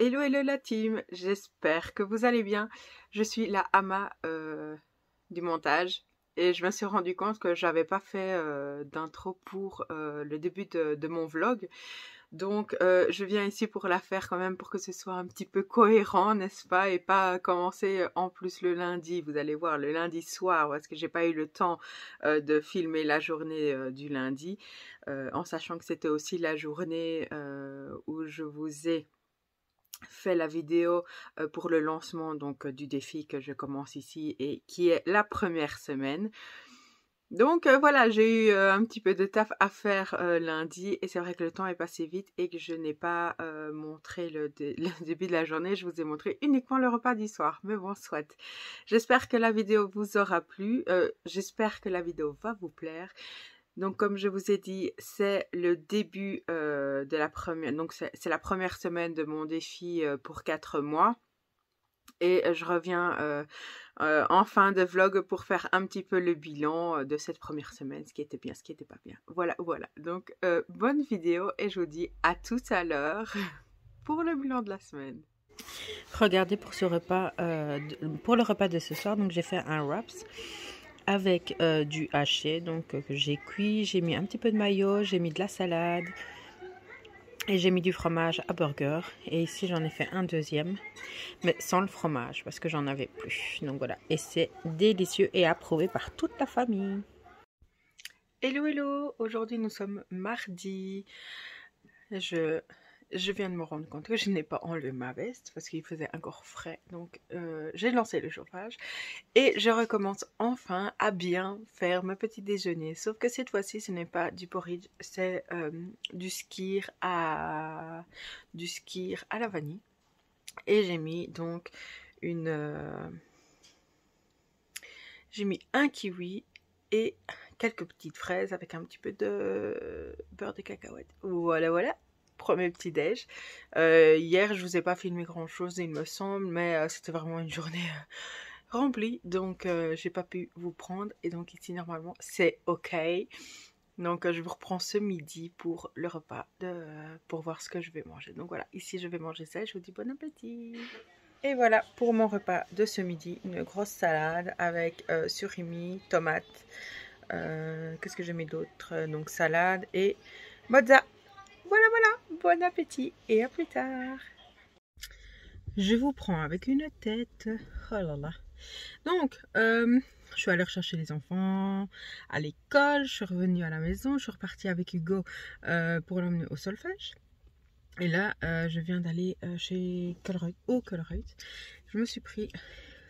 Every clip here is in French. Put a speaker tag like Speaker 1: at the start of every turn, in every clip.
Speaker 1: Hello hello la team, j'espère que vous allez bien. Je suis la Ama du montage et je me suis rendu compte que j'avais pas fait d'intro pour le début de mon vlog. Donc je viens ici pour la faire quand même pour que ce soit un petit peu cohérent, n'est-ce pas? Et pas commencer en plus le lundi, vous allez voir, le lundi soir parce que j'ai pas eu le temps de filmer la journée du lundi, en sachant que c'était aussi la journée où je vous ai fait la vidéo pour le lancement donc du défi que je commence ici et qui est la première semaine. Donc voilà, j'ai eu un petit peu de taf à faire lundi et c'est vrai que le temps est passé vite et que je n'ai pas montré le début de la journée. Je vous ai montré uniquement le repas du soir, mais bon, soit. J'espère que la vidéo vous aura plu, j'espère que la vidéo va vous plaire. Donc comme je vous ai dit, c'est le début de la première, donc c'est la première semaine de mon défi pour 4 mois. Et je reviens en fin de vlog pour faire un petit peu le bilan de cette première semaine, ce qui était bien, ce qui n'était pas bien. Voilà. Donc bonne vidéo et je vous dis à tout à l'heure pour le bilan de la semaine.
Speaker 2: Regardez pour ce repas, pour le repas de ce soir, donc j'ai fait un wraps avec du haché, donc que j'ai cuit, j'ai mis un petit peu de mayo, j'ai mis de la salade et j'ai mis du fromage à burger. Et ici j'en ai fait un deuxième, mais sans le fromage parce que j'en avais plus. Donc voilà, et c'est délicieux et approuvé par toute la famille.
Speaker 1: Hello, aujourd'hui nous sommes mardi. Je viens de me rendre compte que je n'ai pas enlevé ma veste parce qu'il faisait encore frais. Donc j'ai lancé le chauffage et je recommence enfin à bien faire mon petit déjeuner. Sauf que cette fois-ci ce n'est pas du porridge, c'est du skyr à la vanille. Et j'ai mis donc j'ai mis un kiwi et quelques petites fraises avec un petit peu de beurre de cacahuète. Voilà. Premier petit déj. Hier, je vous ai pas filmé grand chose, il me semble, mais c'était vraiment une journée remplie, donc j'ai pas pu vous prendre. Et donc ici, normalement, c'est ok. Donc je vous reprends ce midi pour le repas, pour voir ce que je vais manger. Donc voilà, ici je vais manger ça et je vous dis bon appétit. Et voilà pour mon repas de ce midi, une grosse salade avec surimi, tomates. Qu'est-ce que j'ai mis d'autre? Donc salade et mozza. Voilà, bon appétit et à plus tard. Je vous prends avec une tête. Oh là là. Donc, je suis allée rechercher les enfants à l'école, je suis revenue à la maison, je suis repartie avec Hugo pour l'emmener au solfège. Et là, je viens d'aller chez Colruyt. Je me suis pris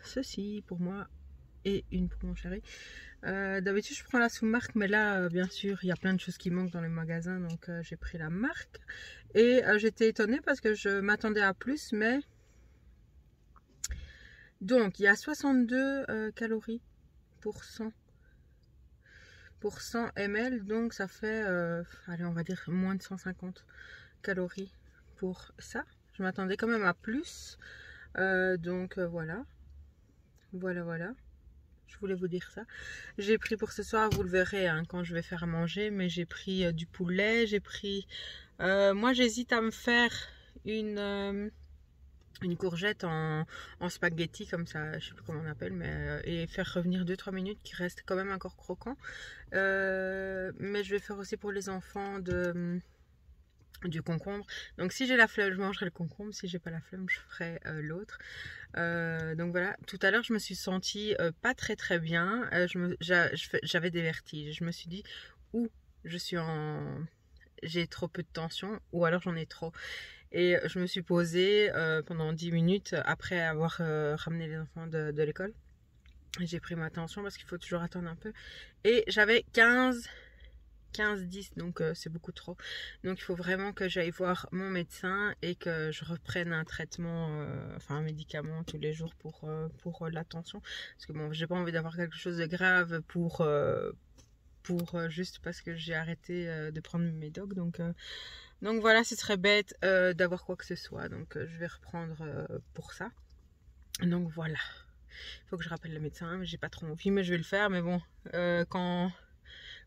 Speaker 1: ceci pour moi et une pour mon chéri. D'habitude je prends la sous-marque, mais là bien sûr il y a plein de choses qui manquent dans les magasins, donc j'ai pris la marque. Et j'étais étonnée parce que je m'attendais à plus, mais donc il y a 62 calories pour 100 ml, donc ça fait allez, on va dire moins de 150 calories pour ça. Je m'attendais quand même à plus, donc voilà. Je voulais vous dire ça. J'ai pris pour ce soir, vous le verrez hein, quand je vais faire à manger, mais j'ai pris du poulet, j'ai pris... moi j'hésite à me faire une courgette en spaghetti comme ça, je sais plus comment on appelle, mais et faire revenir 2-3 minutes qui reste quand même encore croquant. Mais je vais faire aussi pour les enfants du concombre. Donc si j'ai la flemme, je mangerai le concombre. Si j'ai pas la flemme, je ferai l'autre. Donc voilà, tout à l'heure je me suis sentie pas très bien. J'avais des vertiges. Je me suis dit ou j'ai trop peu de tension ou alors j'en ai trop. Et je me suis posée pendant 10 minutes après avoir ramené les enfants de l'école. J'ai pris ma tension parce qu'il faut toujours attendre un peu. Et j'avais 15-10, donc c'est beaucoup trop. Donc il faut vraiment que j'aille voir mon médecin et que je reprenne un traitement, enfin un médicament tous les jours pour la tension. Parce que bon, j'ai pas envie d'avoir quelque chose de grave pour juste parce que j'ai arrêté de prendre mes médocs. Donc voilà, ce serait bête d'avoir quoi que ce soit. Donc je vais reprendre pour ça. Donc voilà. Il faut que je rappelle le médecin, mais j'ai pas trop envie, mais je vais le faire. Mais bon,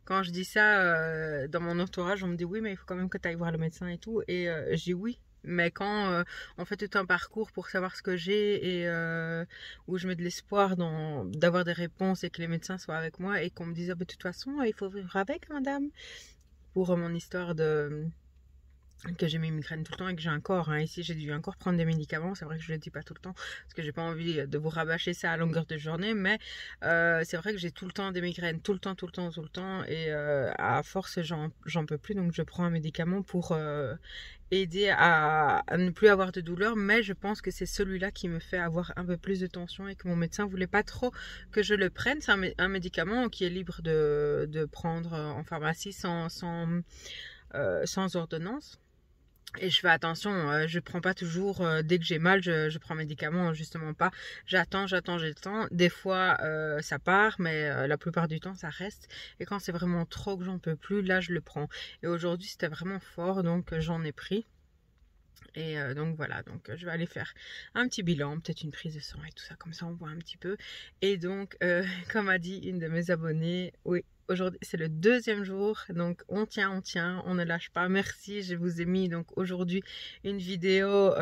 Speaker 1: quand je dis ça dans mon entourage, on me dit oui, mais il faut quand même que tu ailles voir le médecin et tout. Et je dis oui,
Speaker 2: Mais quand on fait tout un parcours pour savoir ce que j'ai et où je mets de l'espoir d'avoir des réponses et que les médecins soient avec moi et qu'on me dise ah, de toute façon il faut vivre avec madame pour mon histoire de que j'ai mes migraines tout le temps et que j'ai un corps. Hein. Ici, j'ai dû encore prendre des médicaments. C'est vrai que je ne le dis pas tout le temps parce que j'ai pas envie de vous rabâcher ça à longueur de journée. Mais c'est vrai que j'ai tout le temps des migraines, tout le temps, tout le temps, tout le temps. Et à force, j'en peux plus. Donc, je prends un médicament pour aider à ne plus avoir de douleur. Mais je pense que c'est celui-là qui me fait avoir un peu plus de tension et que mon médecin voulait pas trop que je le prenne. C'est un médicament qui est libre de prendre en pharmacie sans ordonnance. Et je fais attention, je prends pas toujours, dès que j'ai mal, je prends un médicament, justement pas. J'attends. Des fois, ça part, mais la plupart du temps, ça reste. Et quand c'est vraiment trop que j'en peux plus, là, je le prends. Et aujourd'hui, c'était vraiment fort, donc j'en ai pris. Et donc voilà, donc je vais aller faire un petit bilan, peut-être une prise de sang et tout ça, comme ça on voit un petit peu. Et donc, comme a dit une de mes abonnées, oui, aujourd'hui c'est le 2e jour, donc on tient, on ne lâche pas. Merci, je vous ai mis donc aujourd'hui une vidéo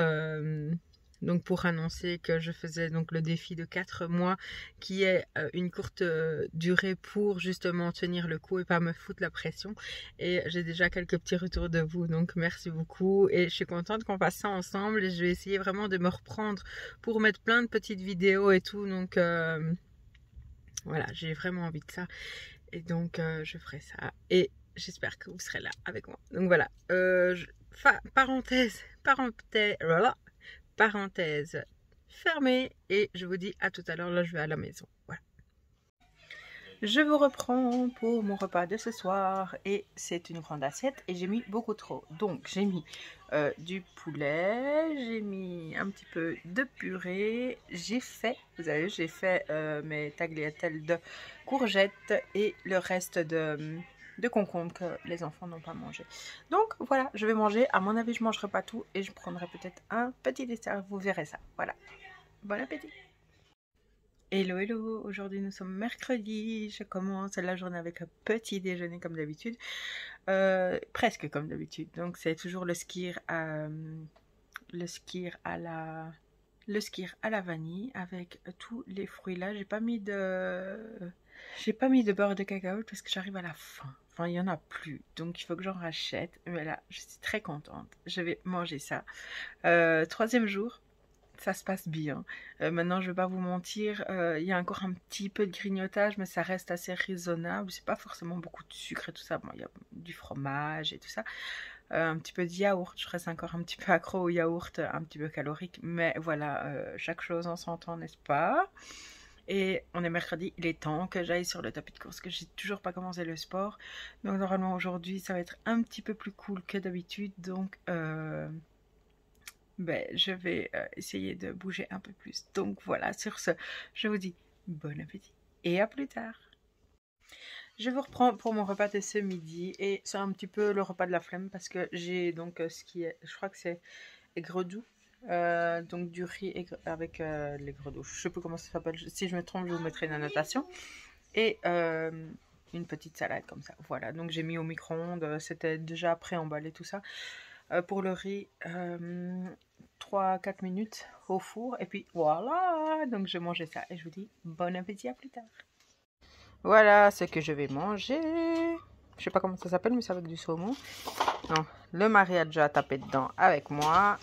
Speaker 2: donc pour annoncer que je faisais donc le défi de 4 mois qui est une courte durée pour justement tenir le coup et pas me foutre la pression. Et j'ai déjà quelques petits retours de vous, donc merci beaucoup et je suis contente qu'on fasse ça ensemble et je vais essayer vraiment de me reprendre pour mettre plein de petites vidéos et tout. Donc voilà, j'ai vraiment envie de ça et donc je ferai ça et j'espère que vous serez là avec moi. Donc voilà, parenthèse fermée et je vous dis à tout à l'heure. Là je vais à la maison, voilà. Je vous reprends pour mon repas de ce soir et c'est une grande assiette et j'ai mis beaucoup trop. Donc j'ai mis du poulet, j'ai mis un petit peu de purée, j'ai fait mes tagliatelles de courgettes et le reste de concombre que les enfants n'ont pas mangé. Donc voilà, je vais manger. À mon avis, je ne mangerai pas tout et je prendrai peut-être un petit dessert. Vous verrez ça. Voilà. Bon appétit. Hello, hello, aujourd'hui nous sommes mercredi, je commence la journée avec un petit déjeuner comme d'habitude, presque comme d'habitude, donc c'est toujours le skyr à la vanille avec tous les fruits là. J'ai pas mis de beurre de cacao parce que j'arrive à la fin. Enfin, il n'y en a plus, donc il faut que j'en rachète. Mais là, je suis très contente. Je vais manger ça. 3e jour. Ça se passe bien. Maintenant, je ne vais pas vous mentir, il y a encore un petit peu de grignotage, mais ça reste assez raisonnable. C'est pas forcément beaucoup de sucre et tout ça. Bon, il y a du fromage et tout ça. Un petit peu de yaourt. Je reste encore un petit peu accro au yaourt, un petit peu calorique. Mais voilà, chaque chose en son temps, n'est-ce pas? Et on est mercredi, il est temps que j'aille sur le tapis de course, que j'ai toujours pas commencé le sport. Donc normalement aujourd'hui, ça va être un petit peu plus cool que d'habitude. Donc je vais essayer de bouger un peu plus. Donc voilà, sur ce, je vous dis bon appétit et à plus tard. Je vous reprends pour mon repas de ce midi et c'est un petit peu le repas de la flemme parce que j'ai donc ce qui est, je crois que c'est aigre doux. Donc du riz avec l'aigre doux. Je sais plus comment ça s'appelle. Si je me trompe, je vous mettrai une annotation. Et une petite salade comme ça. Voilà, donc j'ai mis au micro-ondes. C'était déjà pré-emballé tout ça. Pour le riz, 3-4 minutes au four et puis voilà, donc je vais manger ça et je vous dis bon appétit, à plus tard. Voilà ce que je vais manger. Je sais pas comment ça s'appelle, mais c'est avec du saumon. Non, le mari a déjà tapé dedans avec moi.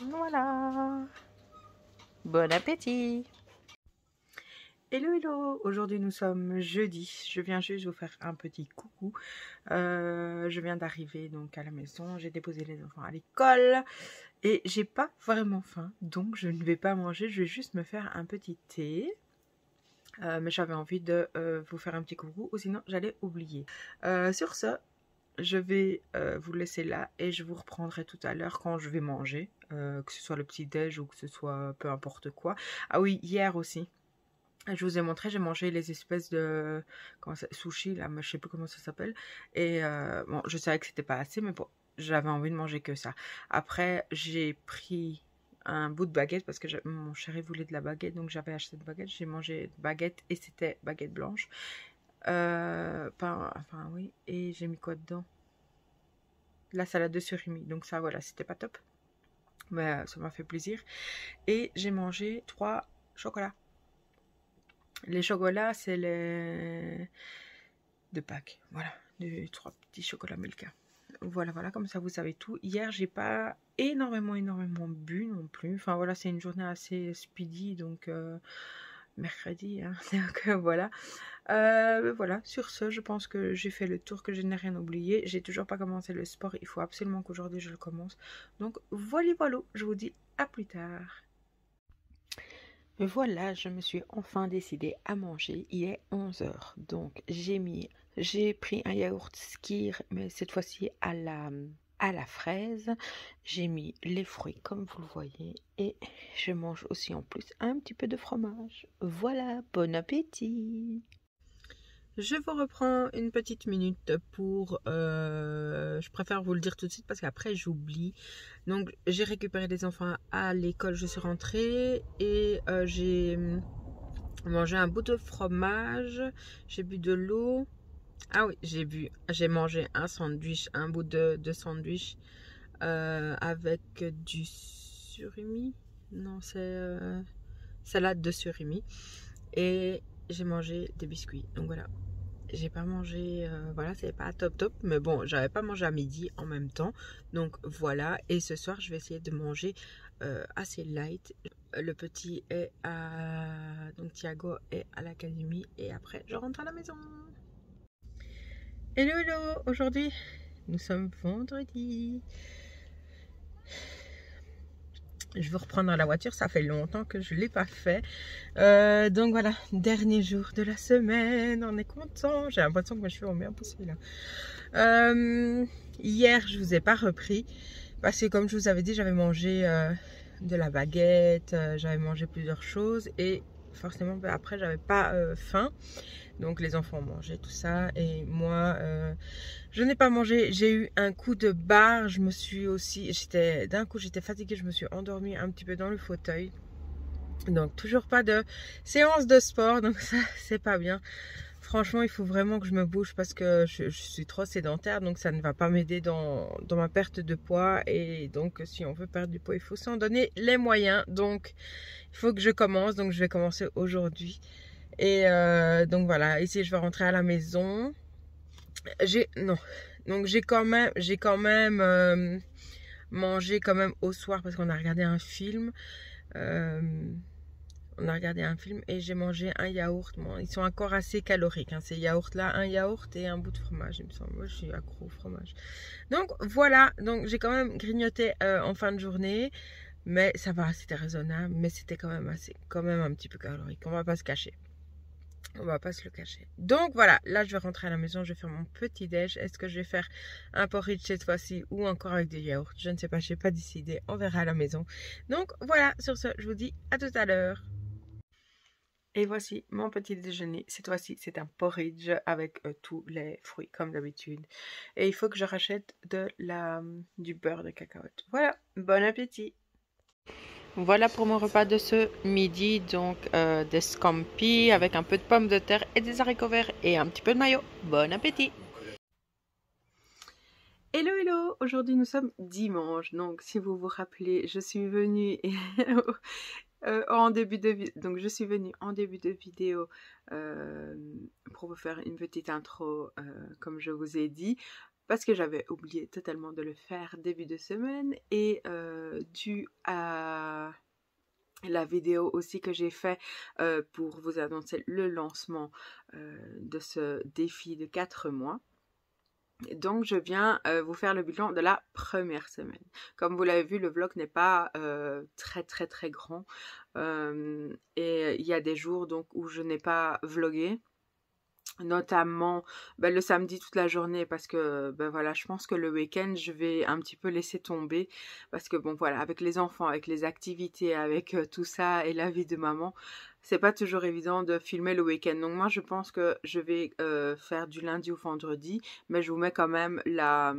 Speaker 2: Voilà, bon appétit. Hello, hello, aujourd'hui nous sommes jeudi, je viens juste vous faire un petit coucou. Je viens d'arriver donc à la maison, j'ai déposé les enfants à l'école et j'ai pas vraiment faim, donc je ne vais pas manger, je vais juste me faire un petit thé. Mais j'avais envie de vous faire un petit coucou ou sinon j'allais oublier. Sur ce, je vais vous laisser là et je vous reprendrai tout à l'heure quand je vais manger, que ce soit le petit déj ou que ce soit peu importe quoi. Ah oui, hier aussi. Je vous ai montré, j'ai mangé les espèces de sushi, là, je sais plus comment ça s'appelle. Et bon, je savais que c'était pas assez, mais bon, j'avais envie de manger que ça. Après, j'ai pris un bout de baguette parce que mon chéri voulait de la baguette, donc j'avais acheté de baguette. J'ai mangé de baguette et c'était baguette blanche. Enfin, oui. Et j'ai mis quoi dedans?
Speaker 1: la salade de surimi. Donc ça, voilà, c'était pas top. Mais ça m'a fait plaisir. Et j'ai mangé 3 chocolats. Les chocolats, c'est les de Pâques. Voilà, 3 petits chocolats Milka. Voilà, voilà, comme ça vous savez tout. Hier, j'ai pas énormément bu non plus. Enfin voilà, c'est une journée assez speedy, donc mercredi, hein. Donc voilà. Voilà, sur ce, je pense que j'ai fait le tour, que je n'ai rien oublié. J'ai toujours pas commencé le sport, il faut absolument qu'aujourd'hui je le commence. Donc voilà, voilà, je vous dis à plus tard.
Speaker 2: Voilà, je me suis enfin décidée à manger. Il est 11 h. Donc j'ai pris un yaourt Skyr, mais cette fois-ci à la fraise. J'ai mis les fruits comme vous le voyez et je mange aussi en plus un petit peu de fromage. Voilà, bon appétit!
Speaker 1: Je vous reprends une petite minute pour... je préfère vous le dire tout de suite parce qu'après j'oublie. Donc j'ai récupéré les enfants à l'école, je suis rentrée et j'ai mangé un bout de fromage, j'ai bu de l'eau. Ah oui, j'ai mangé un sandwich, un bout de sandwich avec du surimi. Non, c'est salade de surimi. Et j'ai mangé des biscuits. Donc voilà. J'ai pas mangé, voilà, c'est pas top, mais bon, j'avais pas mangé à midi en même temps, donc voilà. Et ce soir, je vais essayer de manger assez light. Le petit est donc Thiago est à l'académie et après, je rentre à la maison. Hello, hello, aujourd'hui, nous sommes vendredi. Je veux reprendre la voiture, ça fait longtemps que je ne l'ai pas fait. Donc voilà, dernier jour de la semaine, on est content. J'ai l'impression que je suis en bien poussée là. Hier, je ne vous ai pas repris parce que comme je vous avais dit, j'avais mangé de la baguette, j'avais mangé plusieurs choses et forcément après, j'avais pas faim. Donc les enfants ont mangé tout ça et moi je n'ai pas mangé. J'ai eu un coup de barre, d'un coup j'étais fatiguée, je me suis endormie un petit peu dans le fauteuil. Donc toujours pas de séance de sport, donc ça c'est pas bien. Franchement il faut vraiment que je me bouge parce que je suis trop sédentaire, donc ça ne va pas m'aider dans ma perte de poids. Et donc si on veut perdre du poids il faut s'en donner les moyens. Donc il faut que je commence, donc je vais commencer aujourd'hui. Et donc voilà, ici je vais rentrer à la maison. Donc j'ai quand même mangé quand même au soir parce qu'on a regardé un film. Et j'ai mangé un yaourt. Bon, ils sont encore assez caloriques, hein, ces yaourts là, un yaourt et un bout de fromage, il me semble. Moi je suis accro au fromage. Donc voilà, donc j'ai quand même grignoté en fin de journée. Mais ça va, c'était raisonnable, mais c'était quand même un petit peu calorique. On va pas se cacher. On va pas se le cacher. Donc voilà, là je vais rentrer à la maison, je vais faire mon petit déj. Est-ce que je vais faire un porridge cette fois-ci ou encore avec des yaourts? Je ne sais pas, je n'ai pas décidé. On verra à la maison. Donc voilà, sur ce, je vous dis à tout à l'heure. Et voici mon petit déjeuner. Cette fois-ci, c'est un porridge avec tous les fruits comme d'habitude. Et il faut que je rachète du beurre de cacahuète. Voilà, bon appétit!
Speaker 2: Voilà pour mon repas de ce midi, donc des scampi avec un peu de pommes de terre et des haricots verts et un petit peu de mayo. Bon appétit!
Speaker 1: Hello, hello! Aujourd'hui nous sommes dimanche, donc si vous vous rappelez, je suis venue donc je suis venue en début de vidéo pour vous faire une petite intro comme je vous ai dit. Parce que j'avais oublié totalement de le faire début de semaine et dû à la vidéo aussi que j'ai fait pour vous annoncer le lancement de ce défi de 4 mois. Donc je viens vous faire le bilan de la première semaine. Comme vous l'avez vu, le vlog n'est pas très grand et il y a des jours donc où je n'ai pas vlogué. Notamment le samedi toute la journée parce que voilà, je pense que le week-end je vais un petit peu laisser tomber parce que bon voilà, avec les enfants, avec les activités, avec tout ça et la vie de maman, c'est pas toujours évident de filmer le week-end. Donc moi je pense que je vais faire du lundi au vendredi, mais je vous mets quand même la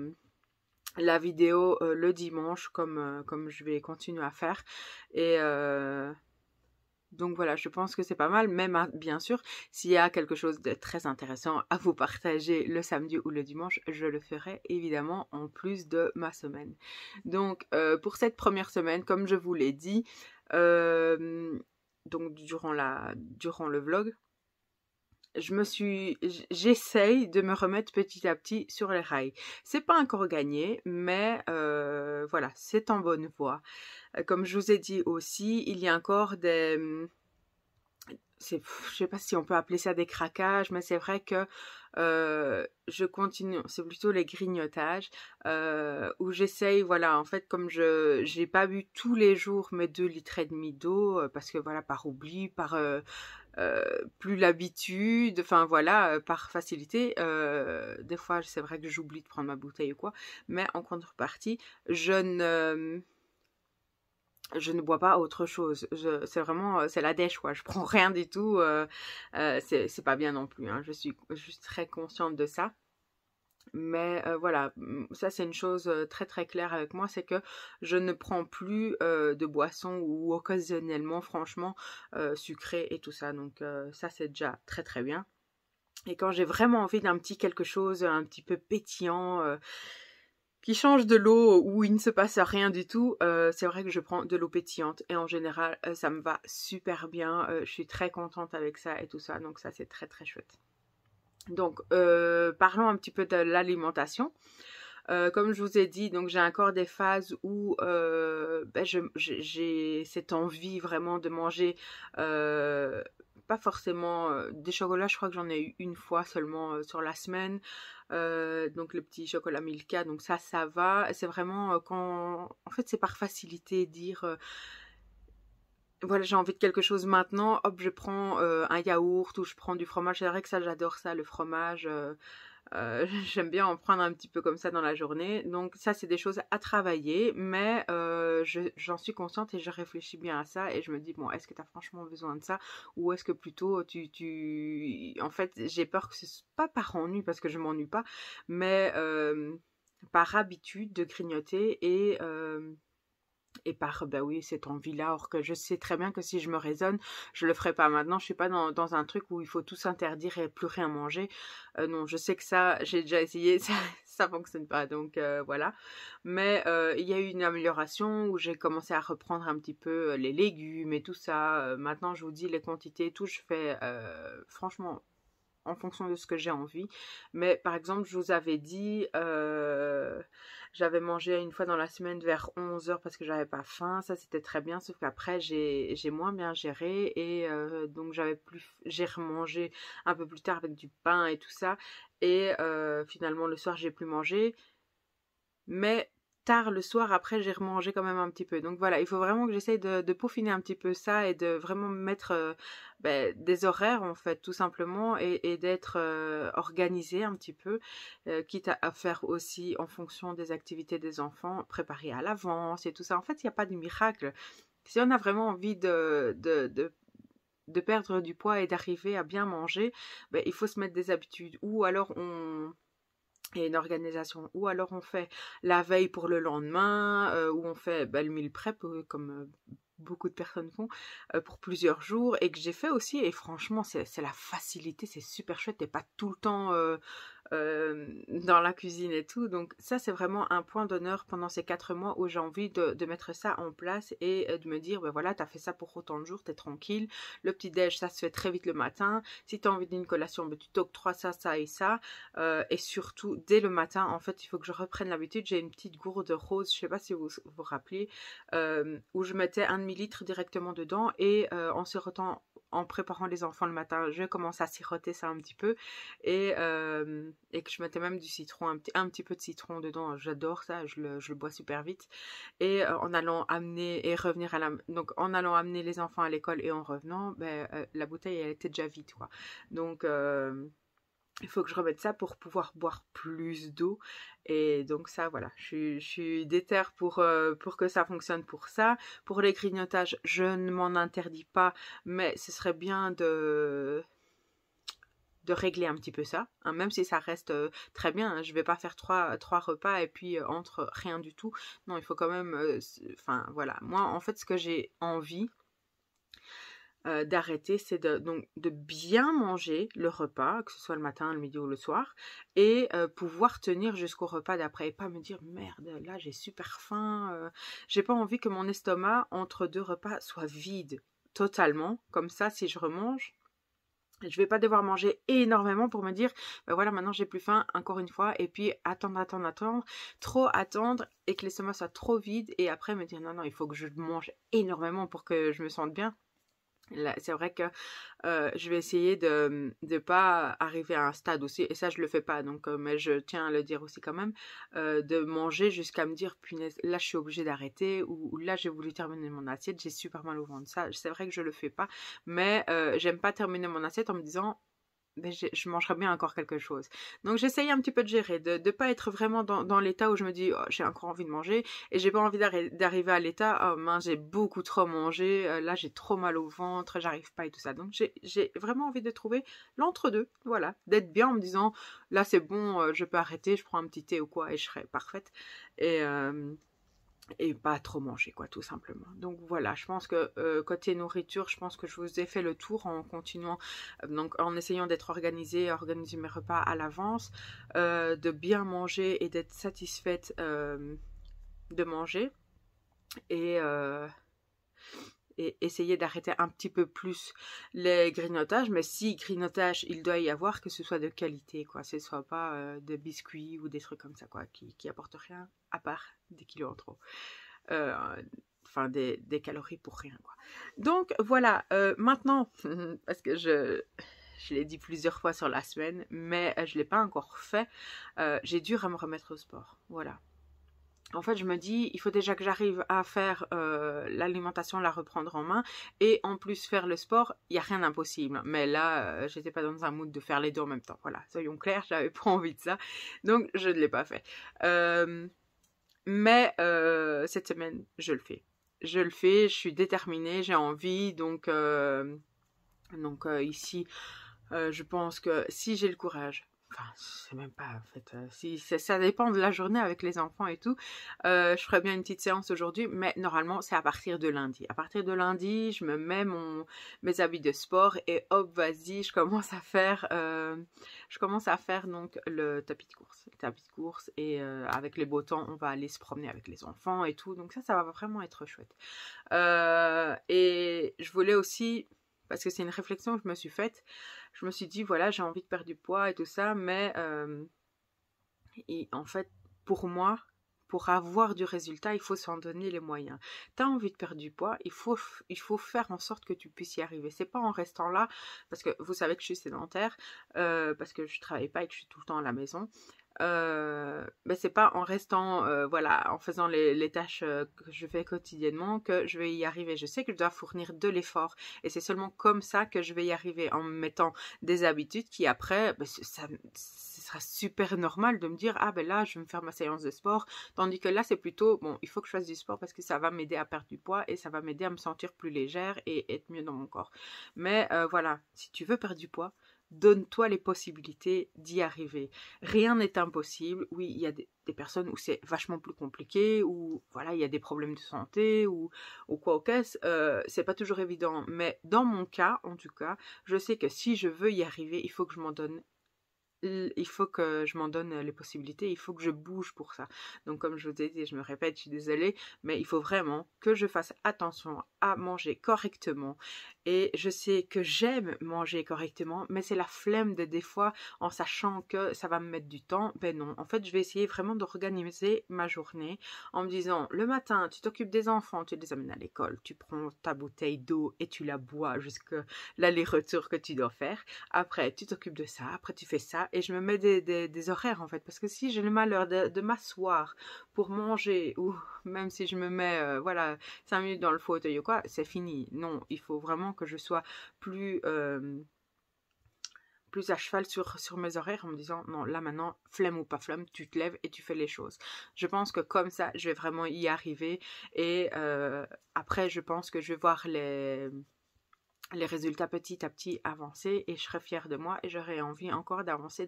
Speaker 1: vidéo le dimanche comme je vais continuer à faire. Et Donc voilà, je pense que c'est pas mal, même bien sûr, s'il y a quelque chose de très intéressant à vous partager le samedi ou le dimanche, je le ferai évidemment en plus de ma semaine. Donc pour cette première semaine, comme je vous l'ai dit, donc durant le vlog, j'essaye de me remettre petit à petit sur les rails. C'est pas encore gagné, mais voilà, c'est en bonne voie. Comme je vous ai dit aussi, il y a encore je sais pas si on peut appeler ça des craquages, mais c'est vrai que je continue, c'est plutôt les grignotages, où j'essaye, voilà, en fait, comme j'ai pas bu tous les jours mes 2,5 litres d'eau, parce que voilà, par oubli, par plus l'habitude, enfin voilà, par facilité, des fois c'est vrai que j'oublie de prendre ma bouteille ou quoi, mais en contrepartie, je ne bois pas autre chose. C'est vraiment, c'est la dèche, quoi. Je prends rien du tout. C'est pas bien non plus, hein. Je suis très consciente de ça. Mais voilà, ça c'est une chose très très claire avec moi, c'est que je ne prends plus de boissons ou occasionnellement, franchement, sucré et tout ça. Donc ça c'est déjà très très bien. Et quand j'ai vraiment envie d'un petit quelque chose, un petit peu pétillant, qui change de l'eau où il ne se passe rien du tout, c'est vrai que je prends de l'eau pétillante et en général ça me va super bien, je suis très contente avec ça et tout ça, donc ça c'est très très chouette. Donc parlons un petit peu de l'alimentation. Comme je vous ai dit, donc j'ai encore des phases où j'ai cette envie vraiment de manger, pas forcément des chocolats, je crois que j'en ai eu une fois seulement sur la semaine. Donc le petit chocolat Milka, donc ça va. C'est vraiment en fait c'est par facilité dire voilà, j'ai envie de quelque chose maintenant, hop, je prends un yaourt ou je prends du fromage. C'est vrai que ça, j'adore ça, le fromage. J'aime bien en prendre un petit peu comme ça dans la journée. Donc ça, c'est des choses à travailler, mais j'en suis consciente et je réfléchis bien à ça et je me dis, bon, est-ce que tu as franchement besoin de ça ou est-ce que plutôt En fait, j'ai peur que ce soit pas par ennui, parce que je m'ennuie pas, mais par habitude de grignoter et par, bah oui, cette envie-là, or que je sais très bien que si je me raisonne, je le ferai pas maintenant. Je suis pas dans un truc où il faut tout s'interdire et plus rien manger. Non, je sais que ça, j'ai déjà essayé, ça fonctionne pas, donc voilà. Mais il y a eu une amélioration où j'ai commencé à reprendre un petit peu les légumes et tout ça. Maintenant, je vous dis les quantités, tout, je fais franchement en fonction de ce que j'ai envie. Mais par exemple, je vous avais dit, j'avais mangé une fois dans la semaine vers 11h parce que j'avais pas faim. Ça, c'était très bien, sauf qu'après, j'ai moins bien géré et donc j'ai remangé un peu plus tard avec du pain et tout ça. Et finalement, le soir, j'ai plus mangé. Mais tard le soir, après, j'ai remangé quand même un petit peu. Donc voilà, il faut vraiment que j'essaye de peaufiner un petit peu ça et de vraiment mettre des horaires, en fait, tout simplement, et d'être organisée un petit peu, quitte à faire aussi en fonction des activités des enfants, préparer à l'avance et tout ça. En fait, il n'y a pas de miracle. Si on a vraiment envie de perdre du poids et d'arriver à bien manger, il faut se mettre des habitudes. Ou alors il y a une organisation, ou alors on fait la veille pour le lendemain, ou on fait le meal prep, comme beaucoup de personnes font, pour plusieurs jours, et que j'ai fait aussi, et franchement c'est la facilité, c'est super chouette, t'es pas tout le temps dans la cuisine et tout, donc ça c'est vraiment un point d'honneur pendant ces 4 mois où j'ai envie de mettre ça en place et de me dire, voilà, t'as fait ça pour autant de jours, t'es tranquille, le petit déj ça se fait très vite le matin, si t'as envie d'une collation, tu t'octroies ça, ça et ça, et surtout dès le matin, en fait il faut que je reprenne l'habitude. J'ai une petite gourde rose, je sais pas si vous vous rappelez, où je mettais 1 demi-litre directement dedans et en préparant les enfants le matin, je commence à siroter ça un petit peu et que je mettais même du citron, un petit peu de citron dedans. J'adore ça, je le bois super vite. Et en allant amener et revenir donc en allant amener les enfants à l'école et en revenant, la bouteille elle était déjà vide, quoi. Donc il faut que je remette ça pour pouvoir boire plus d'eau. Et donc ça, voilà, je suis déter pour que ça fonctionne pour ça. Pour les grignotages, je ne m'en interdis pas, mais ce serait bien de régler un petit peu ça, hein, même si ça reste très bien, hein. Je vais pas faire trois repas et puis entre rien du tout. Non, il faut quand même, enfin voilà, moi en fait ce que j'ai envie, d'arrêter, c'est donc de bien manger le repas, que ce soit le matin, le midi ou le soir, et pouvoir tenir jusqu'au repas d'après, et pas me dire merde, là j'ai super faim, j'ai pas envie que mon estomac entre deux repas soit vide totalement, comme ça si je remange, je vais pas devoir manger énormément pour me dire, ben voilà, maintenant j'ai plus faim, encore une fois, et puis attendre, trop attendre, et que l'estomac soit trop vide, et après me dire non, non, il faut que je mange énormément pour que je me sente bien. Là, c'est vrai que je vais essayer de ne pas arriver à un stade aussi, et ça je le fais pas, donc mais je tiens à le dire aussi quand même, de manger jusqu'à me dire punaise, là je suis obligée d'arrêter, ou là j'ai voulu terminer mon assiette, j'ai super mal au ventre. Ça c'est vrai que je le fais pas, mais j'aime pas terminer mon assiette en me disant ben, je mangerais bien encore quelque chose. Donc j'essaye un petit peu de gérer, de ne pas être vraiment dans l'état où je me dis oh, j'ai encore envie de manger, et j'ai pas envie d'arriver à l'état oh mince j'ai beaucoup trop mangé, là j'ai trop mal au ventre, j'arrive pas et tout ça. Donc j'ai vraiment envie de trouver l'entre-deux, voilà, d'être bien en me disant là c'est bon, je peux arrêter, je prends un petit thé ou quoi et je serai parfaite. Et pas trop manger quoi, tout simplement. Donc voilà, je pense que côté nourriture, je pense que je vous ai fait le tour en continuant, donc en essayant d'être organisée, organiser mes repas à l'avance, de bien manger et d'être satisfaite de manger, et essayer d'arrêter un petit peu plus les grignotages, mais si grignotage il doit y avoir, que ce soit de qualité quoi, ce soit pas des biscuits ou des trucs comme ça quoi, qui apportent rien à part des kilos en trop, enfin des calories pour rien quoi. Donc voilà, maintenant parce que je l'ai dit plusieurs fois sur la semaine, mais je l'ai pas encore fait, j'ai dû me remettre au sport, voilà. En fait, je me dis, il faut déjà que j'arrive à faire l'alimentation, la reprendre en main, et en plus faire le sport, il n'y a rien d'impossible. Mais là, j'étais pas dans un mood de faire les deux en même temps. Voilà, soyons clairs, j'avais pas envie de ça, donc je ne l'ai pas fait. Mais cette semaine, je le fais. Je le fais, je suis déterminée, j'ai envie, donc ici, je pense que si j'ai le courage, enfin, c'est même pas en fait, si ça dépend de la journée avec les enfants et tout, je ferais bien une petite séance aujourd'hui, mais normalement c'est à partir de lundi. À partir de lundi, je me mets mes habits de sport et hop, vas-y, je commence à faire donc le tapis de course. Le tapis de course, et avec les beaux temps, on va aller se promener avec les enfants et tout, donc ça va vraiment être chouette. Et je voulais aussi, parce que c'est une réflexion que je me suis faite, je me suis dit voilà, j'ai envie de perdre du poids et tout ça, mais en fait pour moi, pour avoir du résultat, il faut s'en donner les moyens. T'as envie de perdre du poids, il faut faire en sorte que tu puisses y arriver. C'est pas en restant là, parce que vous savez que je suis sédentaire, parce que je travaille pas et que je suis tout le temps à la maison. Mais c'est pas en restant voilà, en faisant les tâches que je fais quotidiennement que je vais y arriver. Je sais que je dois fournir de l'effort, et c'est seulement comme ça que je vais y arriver, en me mettant des habitudes qui après ce sera super normal de me dire ah ben là je vais me faire ma séance de sport, tandis que là c'est plutôt bon, il faut que je fasse du sport parce que ça va m'aider à perdre du poids et ça va m'aider à me sentir plus légère et être mieux dans mon corps. Mais voilà, si tu veux perdre du poids, donne-toi les possibilités d'y arriver. Rien n'est impossible. Oui, il y a des personnes où c'est vachement plus compliqué, où voilà, il y a des problèmes de santé, ou quoi au caisse. C'est pas toujours évident. Mais dans mon cas, en tout cas, je sais que si je veux y arriver, il faut que je m'en donne les possibilités, il faut que je bouge pour ça. Donc comme je vous ai dit, je me répète, je suis désolée, mais il faut vraiment que je fasse attention à manger correctement. Et je sais que j'aime manger correctement, mais c'est la flemme de des fois, en sachant que ça va me mettre du temps. Ben non, en fait je vais essayer vraiment d'organiser ma journée en me disant, le matin tu t'occupes des enfants, tu les amènes à l'école, tu prends ta bouteille d'eau et tu la bois jusqu'à l'aller-retour que tu dois faire. Après tu t'occupes de ça, après tu fais ça, et je me mets des horaires en fait, parce que si j'ai le malheur de m'asseoir pour manger, ou même si je me mets voilà 5 minutes dans le fauteuil ou quoi, c'est fini. Non, il faut vraiment que je sois plus à cheval sur mes horaires, en me disant non, là maintenant, flemme ou pas flemme, tu te lèves et tu fais les choses. Je pense que comme ça je vais vraiment y arriver, et après je pense que je vais voir les résultats petit à petit avancer et je serai fière de moi et j'aurai envie encore d'avancer.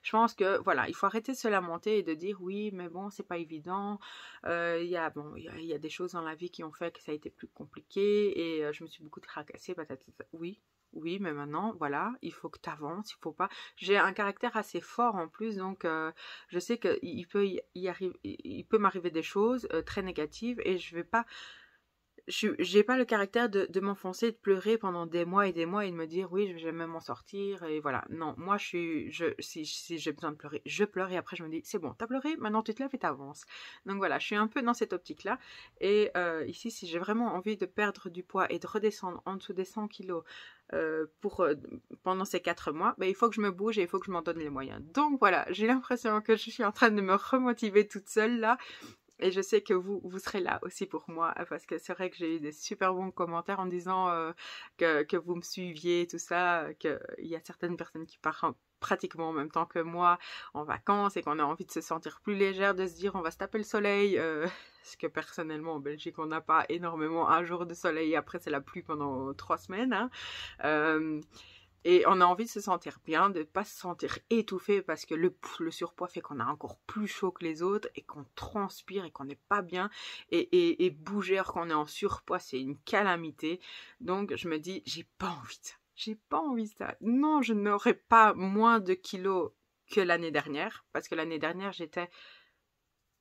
Speaker 1: Je pense que voilà, il faut arrêter de se lamenter et de dire oui, mais bon, c'est pas évident. Il y a des choses dans la vie qui ont fait que ça a été plus compliqué et je me suis beaucoup tracassée. Oui, mais maintenant, voilà, il faut que tu avances, il faut pas. J'ai un caractère assez fort en plus, donc je sais qu'il peut il peut m'arriver des choses très négatives et je vais pas j'ai pas le caractère de m'enfoncer, de pleurer pendant des mois et de me dire oui, je vais jamais m'en sortir et voilà. Non, moi si j'ai besoin de pleurer, je pleure et après je me dis c'est bon, t'as pleuré, maintenant tu te lèves et t'avances. Donc voilà, je suis un peu dans cette optique-là. Et ici, si j'ai vraiment envie de perdre du poids et de redescendre en dessous des 100 kilos pendant ces 4 mois, ben, il faut que je me bouge et il faut que je m'en donne les moyens. Donc voilà, j'ai l'impression que je suis en train de me remotiver toute seule là. Et je sais que vous serez là aussi pour moi, parce que c'est vrai que j'ai eu des super bons commentaires en disant que vous me suiviez, tout ça, qu'il y a certaines personnes qui partent pratiquement en même temps que moi en vacances et qu'on a envie de se sentir plus légère, de se dire on va se taper le soleil, parce que personnellement en Belgique on n'a pas énormément un jour de soleil, après c'est la pluie pendant 3 semaines, hein. Et on a envie de se sentir bien, de ne pas se sentir étouffé parce que le surpoids fait qu'on a encore plus chaud que les autres et qu'on transpire et qu'on n'est pas bien. Et bouger alors qu'on est en surpoids, c'est une calamité. Donc je me dis, j'ai pas envie de ça. J'ai pas envie de ça. Non, je n'aurai pas moins de kilos que l'année dernière. Parce que l'année dernière, j'étais...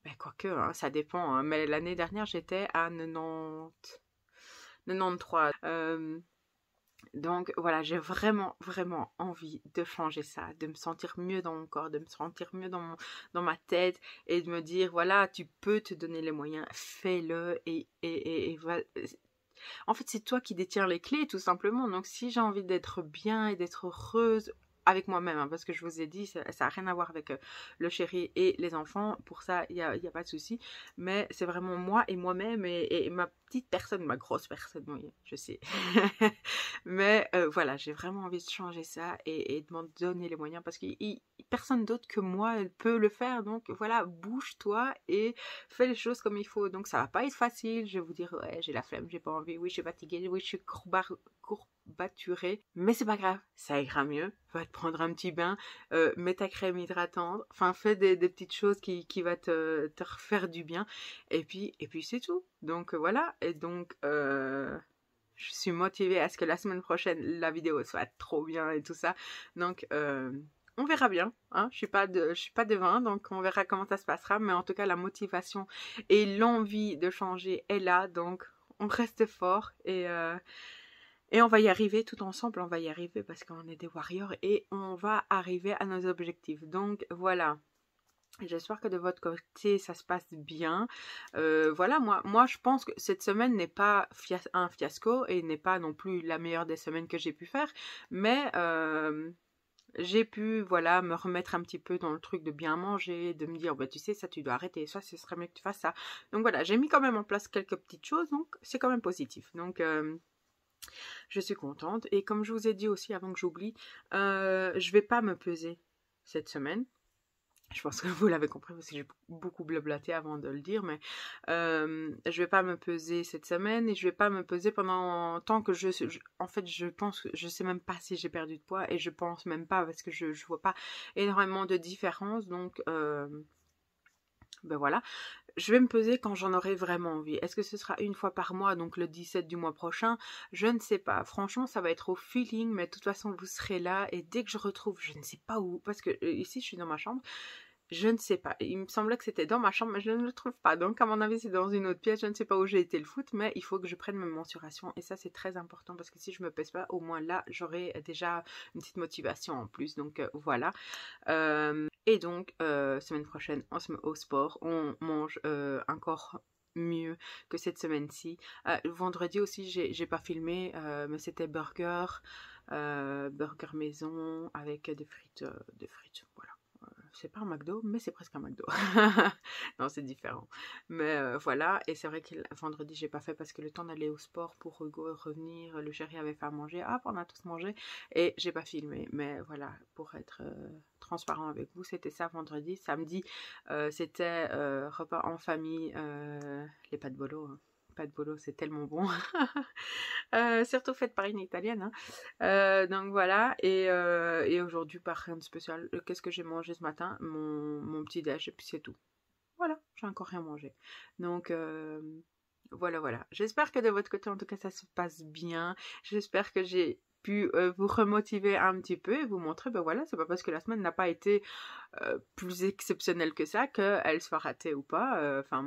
Speaker 1: Ben, quoique, hein, ça dépend. Hein, mais l'année dernière, j'étais à 93. Donc voilà, j'ai vraiment, vraiment envie de changer ça, de me sentir mieux dans mon corps, de me sentir mieux dans ma tête et de me dire, voilà, tu peux te donner les moyens, fais-le en fait, c'est toi qui détiens les clés, tout simplement. Donc si j'ai envie d'être bien et d'être heureuse avec moi-même, hein, parce que je vous ai dit, ça n'a rien à voir avec le chéri et les enfants, pour ça, il y a pas de souci, mais c'est vraiment moi et moi-même et ma petite personne, ma grosse personne, oui, je sais. Mais voilà, j'ai vraiment envie de changer ça et de m'en donner les moyens parce que personne d'autre que moi peut le faire. Donc voilà, bouge-toi et fais les choses comme il faut. Donc ça va pas être facile. Je vais vous dire, ouais, j'ai la flemme, j'ai pas envie, oui, je suis fatiguée, oui, je suis courbaturée. Mais c'est pas grave, ça ira mieux. Va te prendre un petit bain, mets ta crème hydratante, enfin fais des petites choses qui va te refaire du bien. Et puis c'est tout. Donc voilà, et donc je suis motivée à ce que la semaine prochaine la vidéo soit trop bien et tout ça. Donc on verra bien, hein. Je suis pas devin, donc on verra comment ça se passera. Mais en tout cas, la motivation et l'envie de changer est là, donc on reste fort et on va y arriver tout ensemble. On va y arriver parce qu'on est des warriors et on va arriver à nos objectifs. Donc voilà. J'espère que de votre côté ça se passe bien. Voilà, moi je pense que cette semaine n'est pas un fiasco et n'est pas non plus la meilleure des semaines que j'ai pu faire, mais j'ai pu voilà me remettre un petit peu dans le truc de bien manger, de me dire bah tu sais ça tu dois arrêter, ça ce serait mieux que tu fasses ça. Donc voilà, j'ai mis quand même en place quelques petites choses, donc c'est quand même positif. Donc je suis contente et comme je vous ai dit aussi avant que j'oublie, je vais pas me peser cette semaine. Je pense que vous l'avez compris parce que j'ai beaucoup blablaté avant de le dire, mais je vais pas me peser cette semaine et je vais pas me peser pendant tant que en fait, je pense que je sais même pas si j'ai perdu de poids et je pense même pas parce que je vois pas énormément de différence. Donc ben voilà, je vais me peser quand j'en aurai vraiment envie. Est-ce que ce sera une fois par mois, donc le 17 du mois prochain? Je ne sais pas. Franchement, ça va être au feeling, mais de toute façon, vous serez là. Et dès que je retrouve, je ne sais pas où, parce que ici, je suis dans ma chambre, je ne sais pas. Il me semblait que c'était dans ma chambre, mais je ne le trouve pas. Donc, à mon avis, c'est dans une autre pièce. Je ne sais pas où j'ai été le foot, mais il faut que je prenne mes mensurations. Et ça, c'est très important parce que si je me pèse pas, au moins là, j'aurai déjà une petite motivation en plus. Donc, voilà. Et donc, semaine prochaine, on se met au sport. On mange encore mieux que cette semaine-ci. Vendredi aussi, j'ai pas filmé, mais c'était burger maison avec des frites, voilà. C'est pas un McDo, mais c'est presque un McDo. Non, c'est différent. Mais voilà, et c'est vrai que vendredi, j'ai pas fait parce que le temps d'aller au sport pour Hugo revenir, le chéri avait fait à manger, hop, on a tous mangé, et j'ai pas filmé. Mais voilà, pour être transparent avec vous, c'était ça vendredi. Samedi, c'était repas en famille, les pâtes bolo, hein. pas de bolo, c'est tellement bon. Surtout fait par une italienne. Hein. Donc voilà, et aujourd'hui, pas rien de spécial. Qu'est-ce que j'ai mangé ce matin? Mon petit déj, et puis c'est tout. Voilà, j'ai encore rien mangé. Donc voilà. J'espère que de votre côté, en tout cas, ça se passe bien. J'espère que j'ai pu vous remotiver un petit peu et vous montrer, ben voilà, c'est pas parce que la semaine n'a pas été plus exceptionnelle que ça qu'elle soit ratée ou pas. Enfin,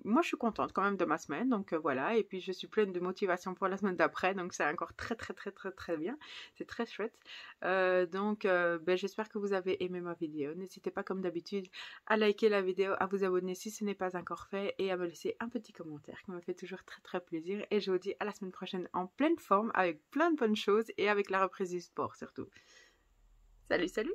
Speaker 1: moi, je suis contente quand même de ma semaine, donc voilà. Et puis, je suis pleine de motivation pour la semaine d'après, donc c'est encore très bien. C'est très chouette. Ben, j'espère que vous avez aimé ma vidéo. N'hésitez pas, comme d'habitude, à liker la vidéo, à vous abonner si ce n'est pas encore fait et à me laisser un petit commentaire qui me fait toujours très plaisir. Et je vous dis à la semaine prochaine en pleine forme, avec plein de bonnes choses et avec la reprise du sport surtout. Salut!